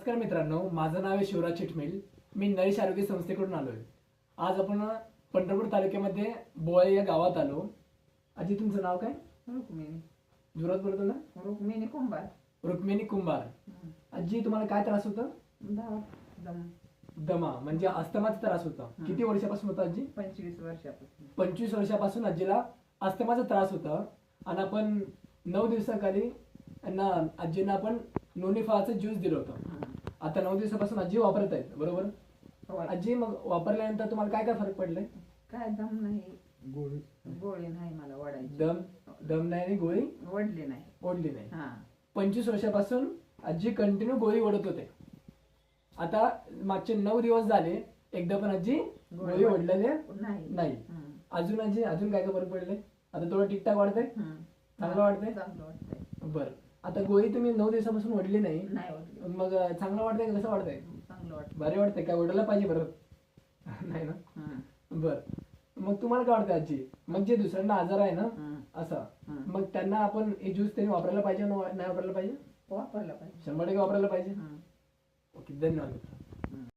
नमस्कार मित्रांनो, माझं नाव आहे शिवराज चिटमिल. मी नरेश आरोग्य संस्थेकडून आलोय. आज आपण पंढरपूर तालुक्यामध्ये बोळे या गावात आलो. आजी तुमचं नाव काय? रुक्मिणी जोरात बोलतो ना. रुक्मिणी कुंभार. रुक्मिणी कुंभार. आजी तुम्हाला काय त्रास होता? दम दमा म्हणजे अस्थमाचा त्रास होता. किती वर्षापासून होता आजी? 25 वर्षापासून. 25 वर्षापासून आजीला अस्थमाचा त्रास होता. आणि आपण 9 दिवसाखाली आजींना आपण नोनी फळाचं ज्यूस दिलं होतं. आता 9 दिवसापासून आजी वापरत आहेत, बरोबर? हो. आजी मग वापरल्यानंतर तुम्हाला काय काय फरक पडलाय? काय दम नाही, गोळी नाही मला वडायची. दम नाही आणि गोळी वडली नाही. ओढली नाही. हा 25 वर्षापासून आजी कंटिन्यू गोळी ओढत होते. आता मागचे 9 दिवस झाले एकदा पण आजी गोळी ओढलेले नाही. अजून आजी अजून काय काय फरक पडले? आता थोडं ठीकठाक वाटतंय? चांगलं वाटतंय? चांगलं वाटतंय. बरं. आता गोळी तुम्ही 9 दिवसापासून ओढली नाही, नाही वडली. मग चांगलं वाटतंय का कसं वाटतंय? चांगलं वाटतं. भारी वाटतंय काय? ओढायला पाहिजे बरं. नाही ना. बर. मग तुम्हाला काय वाटतं आजी? मग जे दुसऱ्यांना आजार आहे ना असा, मग त्यांना आपण हे ज्यूस त्यांनी वापरायला पाहिजे नाही वापरायला पाहिजे? वापरायला पाहिजे. 100% वापरायला पाहिजे. ओके, धन्यवाद.